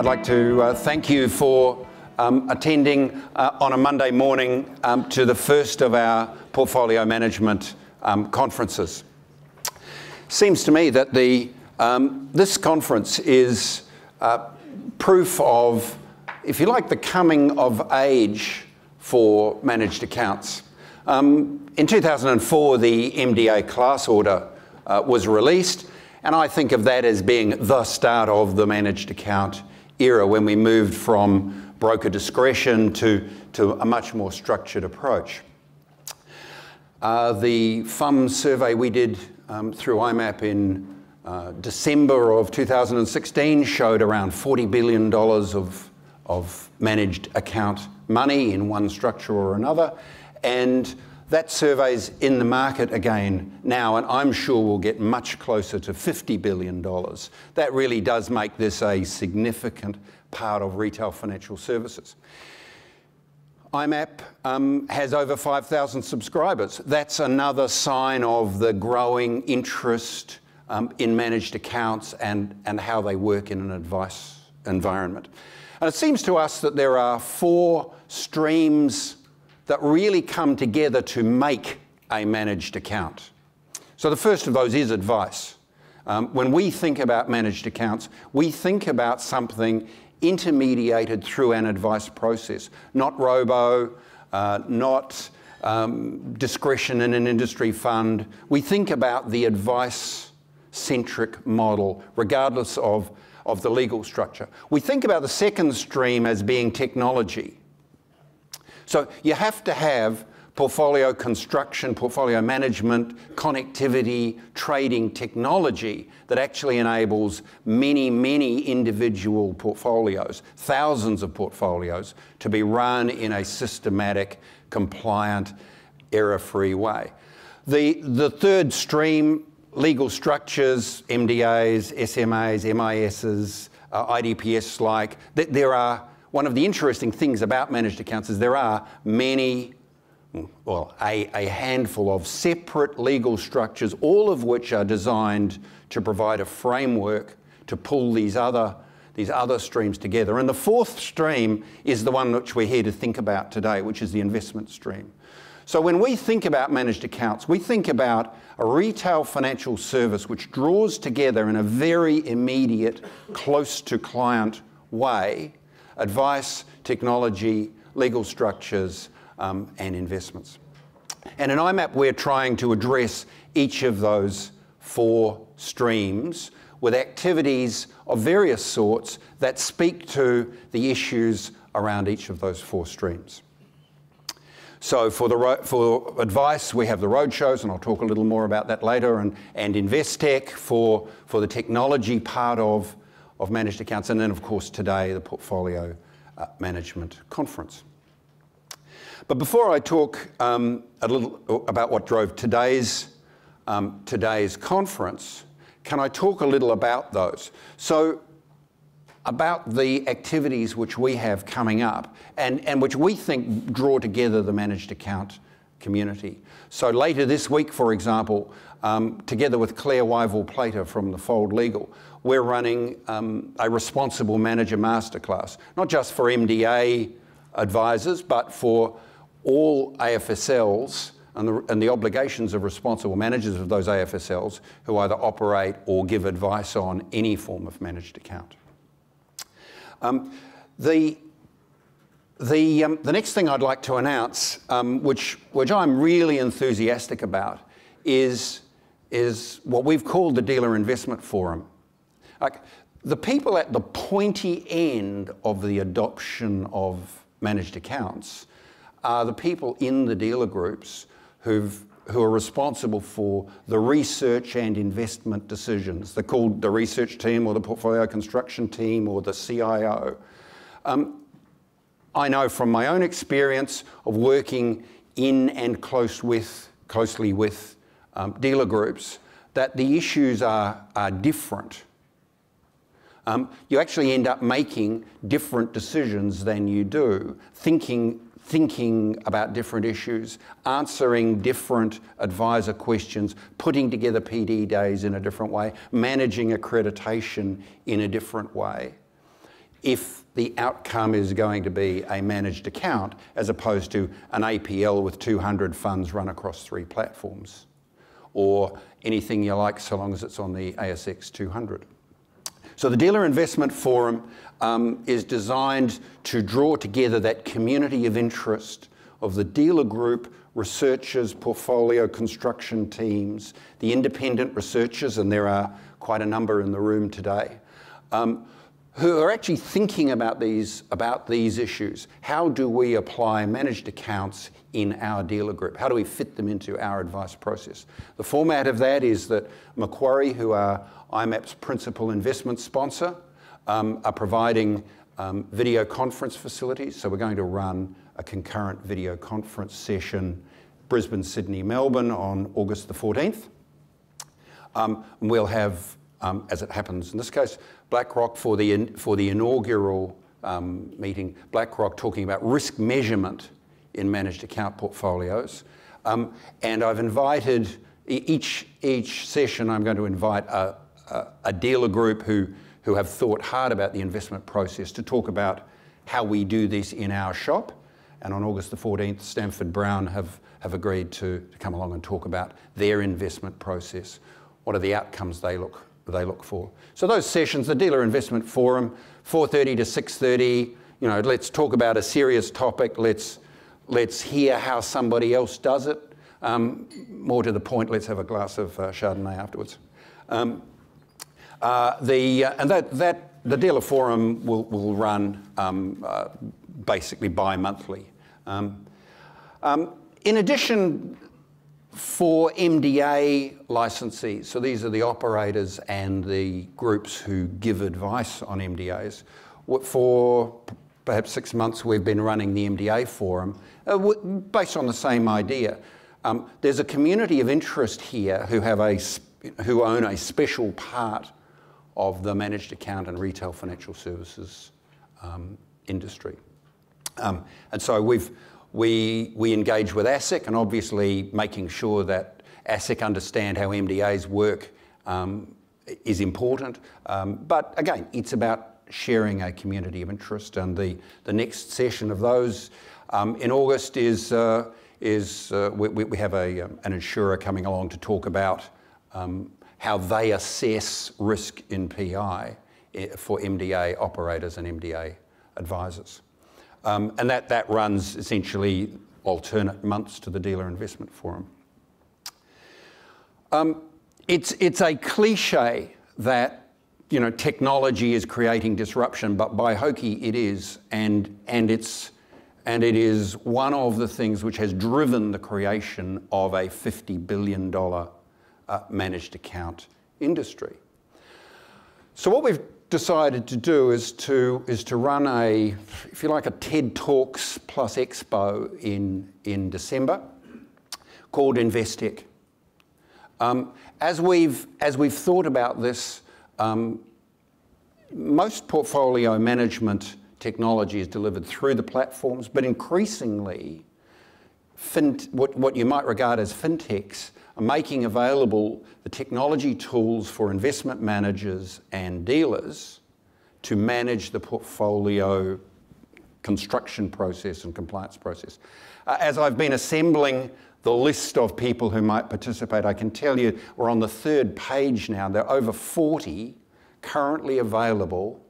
I'd like to thank you for attending on a Monday morning to the first of our portfolio management conferences. Seems to me that this conference is proof of, if you like, the coming of age for managed accounts. In 2004, the MDA class order was released, and I think of that as being the start of the managed account era, when we moved from broker discretion to a much more structured approach. The FUM survey we did through IMAP in December of 2016 showed around $40 billion of managed account money in one structure or another, and that survey's in the market again now, and I'm sure we'll get much closer to $50 billion. That really does make this a significant part of retail financial services. IMAP has over 5,000 subscribers. That's another sign of the growing interest in managed accounts and how they work in an advice environment. And it seems to us that there are four streams that really come together to make a managed account. So the first of those is advice. When we think about managed accounts, we think about something intermediated through an advice process, not robo, not discretion in an industry fund. We think about the advice-centric model, regardless of the legal structure. We think about the second stream as being technology. So you have to have portfolio construction, portfolio management, connectivity, trading technology that actually enables many, many individual portfolios, thousands of portfolios, to be run in a systematic, compliant, error-free way. The third stream, legal structures, MDAs, SMAs, MISs, IDPS-like, there are. One of the interesting things about managed accounts is there are many, well, a handful of separate legal structures, all of which are designed to provide a framework to pull these other streams together. And the fourth stream is the one which we're here to think about today, which is the investment stream. So when we think about managed accounts, we think about a retail financial service which draws together in a very immediate, close to client way advice, technology, legal structures, and investments. And in IMAP, we're trying to address each of those four streams with activities of various sorts that speak to the issues around each of those four streams. So for advice, we have the roadshows, and I'll talk a little more about that later, and InvestTech for the technology part of managed accounts, and then of course today the portfolio management conference. But before I talk a little about what drove today's conference, can I talk a little about those? So about the activities which we have coming up and which we think draw together the managed account community. So later this week, for example, together with Claire Wyville-Plater from the Fold Legal, we're running a responsible manager masterclass, not just for MDA advisors, but for all AFSLs and the obligations of responsible managers of those AFSLs who either operate or give advice on any form of managed account. The next thing I'd like to announce, which I'm really enthusiastic about, is what we've called the Dealer Investment Forum. Like, the people at the pointy end of the adoption of managed accounts are the people in the dealer groups who are responsible for the research and investment decisions. They're called the research team or the portfolio construction team or the CIO. I know from my own experience of working in and closely with dealer groups that the issues are different. You actually end up making different decisions than you do, thinking about different issues, answering different advisor questions, putting together PD days in a different way, managing accreditation in a different way. if the outcome is going to be a managed account as opposed to an APL with 200 funds run across 3 platforms, or anything you like so long as it's on the ASX 200. So the Dealer Investment Forum is designed to draw together that community of interest of the dealer group, researchers, portfolio construction teams, the independent researchers, and there are quite a number in the room today, who are actually thinking about these issues. How do we apply managed accounts in our dealer group? How do we fit them into our advice process? The format of that is that Macquarie, who are IMAP's principal investment sponsor, are providing video conference facilities. So we're going to run a concurrent video conference session, Brisbane, Sydney, Melbourne on August the 14th. We'll have, as it happens in this case, BlackRock for the inaugural meeting, BlackRock talking about risk measurement in managed account portfolios. And I've invited, each session I'm going to invite a dealer group who have thought hard about the investment process to talk about how we do this in our shop. And on August the 14th, Stanford Brown have agreed to come along and talk about their investment process. What are the outcomes they look for? So those sessions, the Dealer Investment Forum, 4:30 to 6:30, you know, let's talk about a serious topic. Let's hear how somebody else does it. More to the point, let's have a glass of Chardonnay afterwards. The Dealer Forum will run basically bi-monthly. In addition, for MDA licensees, so these are the operators and the groups who give advice on MDAs, for perhaps 6 months we've been running the MDA Forum based on the same idea. There's a community of interest here who own a special part of the managed account and retail financial services industry. And so we engage with ASIC, and obviously making sure that ASIC understand how MDAs work is important. But again, it's about sharing a community of interest, and the next session of those in August is we have an insurer coming along to talk about how they assess risk in PI for MDA operators and MDA advisors. And that runs essentially alternate months to the Dealer Investment Forum. It's a cliche that, you know, technology is creating disruption, but by hokey it is, and it is one of the things which has driven the creation of a $50 billion managed account industry. So what we've decided to do is to run a, if you like, a TED Talks plus Expo in December called InvestTech. As we've thought about this, most portfolio management technology is delivered through the platforms, but increasingly what you might regard as fintechs are making available the technology tools for investment managers and dealers to manage the portfolio construction process and compliance process. As I've been assembling the list of people who might participate, I can tell you we're on the 3rd page now. There are over 40 currently available,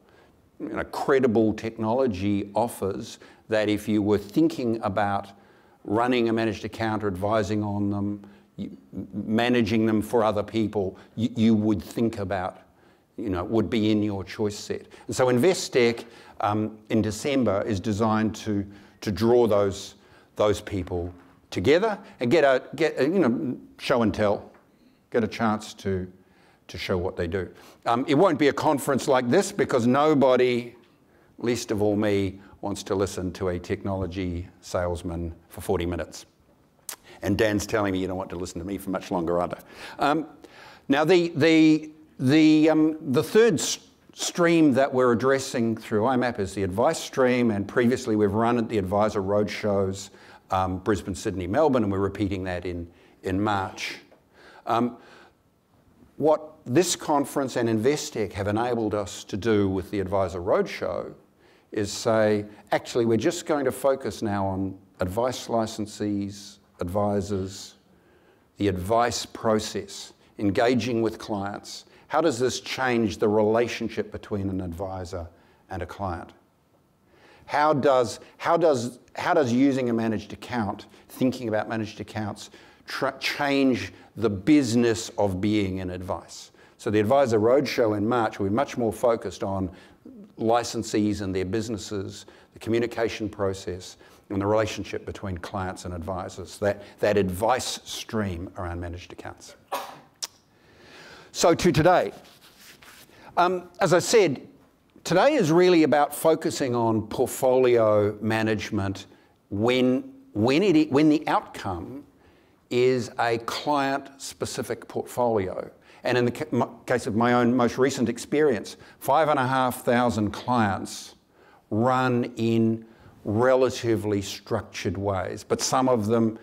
you know, credible technology offers that if you were thinking about running a managed account or advising on them, managing them for other people, you would think about, you know, would be in your choice set. And so InvestTech in December is designed to draw those people together and get you know, show and tell, get a chance to show what they do. It won't be a conference like this because nobody, least of all me, wants to listen to a technology salesman for 40 minutes. And Dan's telling me you don't want to listen to me for much longer either. Now the third stream that we're addressing through IMAP is the advice stream, and previously we've run at the advisor roadshows, Brisbane, Sydney, Melbourne, and we're repeating that in March. What this conference and Investec have enabled us to do with the Advisor Roadshow is say, actually, we're just going to focus now on advice licensees, advisors, the advice process, engaging with clients. How does this change the relationship between an advisor and a client? How does using a managed account, thinking about managed accounts, change the business of being in advice? So the Advisor Roadshow in March will be much more focused on licensees and their businesses, the communication process, and the relationship between clients and advisors, that advice stream around managed accounts. So to today. As I said, today is really about focusing on portfolio management when the outcome is a client-specific portfolio. And in the case of my own most recent experience, 5,500 clients run in relatively structured ways, but some of them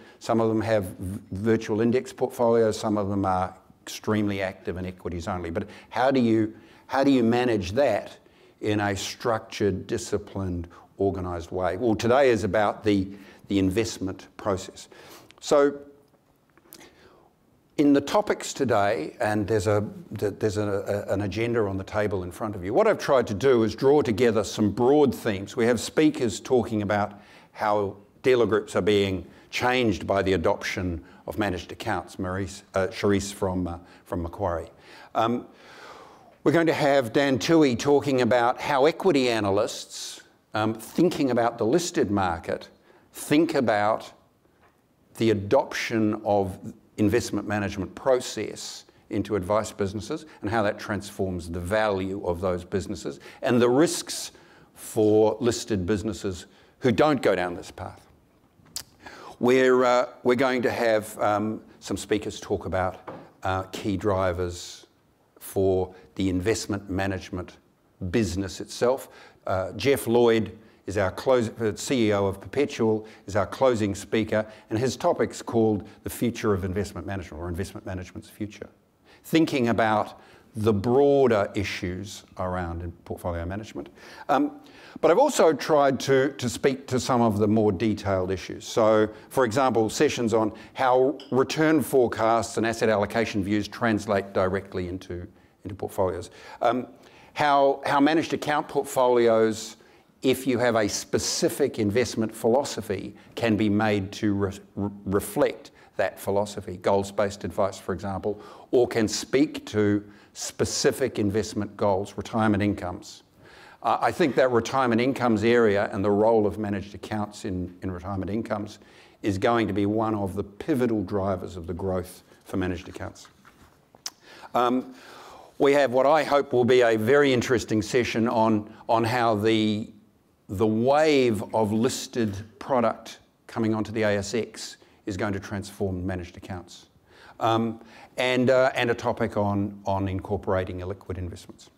have virtual index portfolios, some of them are extremely active in equities only. But how do you manage that in a structured, disciplined, organised way? Well, today is about the investment process. So in the topics today, and there's an agenda on the table in front of you, what I've tried to do is draw together some broad themes. We have speakers talking about how dealer groups are being changed by the adoption of managed accounts, Charisse from Macquarie. We're going to have Dan Toohey talking about how equity analysts, thinking about the listed market, think about the adoption of investment management process into advice businesses and how that transforms the value of those businesses and the risks for listed businesses who don't go down this path. We're going to have some speakers talk about key drivers for the investment management business itself. Jeff Lloyd is our CEO of Perpetual, is our closing speaker, and his topic's called The Future of Investment Management, or Investment Management's Future. Thinking about the broader issues around portfolio management. But I've also tried to speak to some of the more detailed issues. So, for example, sessions on how return forecasts and asset allocation views translate directly into portfolios. How managed account portfolios, if you have a specific investment philosophy, can be made to reflect that philosophy. Goals-based advice, for example, or can speak to specific investment goals, retirement incomes. I think that retirement incomes area and the role of managed accounts in retirement incomes is going to be one of the pivotal drivers of the growth for managed accounts. We have what I hope will be a very interesting session on how the wave of listed product coming onto the ASX is going to transform managed accounts. And a topic on incorporating illiquid investments.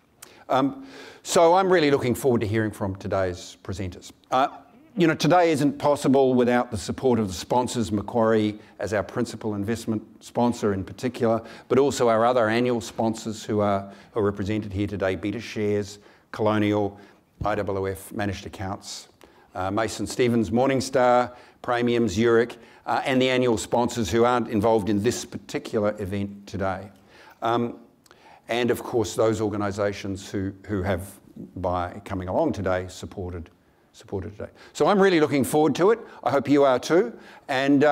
So I'm really looking forward to hearing from today's presenters. You know, today isn't possible without the support of the sponsors, Macquarie as our principal investment sponsor in particular, but also our other annual sponsors who are represented here today, Beta Shares, Colonial, IWF Managed Accounts, Mason Stevens, Morningstar, Praemium, Zurich, and the annual sponsors who aren't involved in this particular event today. And of course those organisations who have, by coming along today, supported today. So I'm really looking forward to it. I hope you are too. And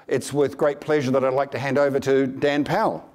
it's with great pleasure that I'd like to hand over to Dan Powell.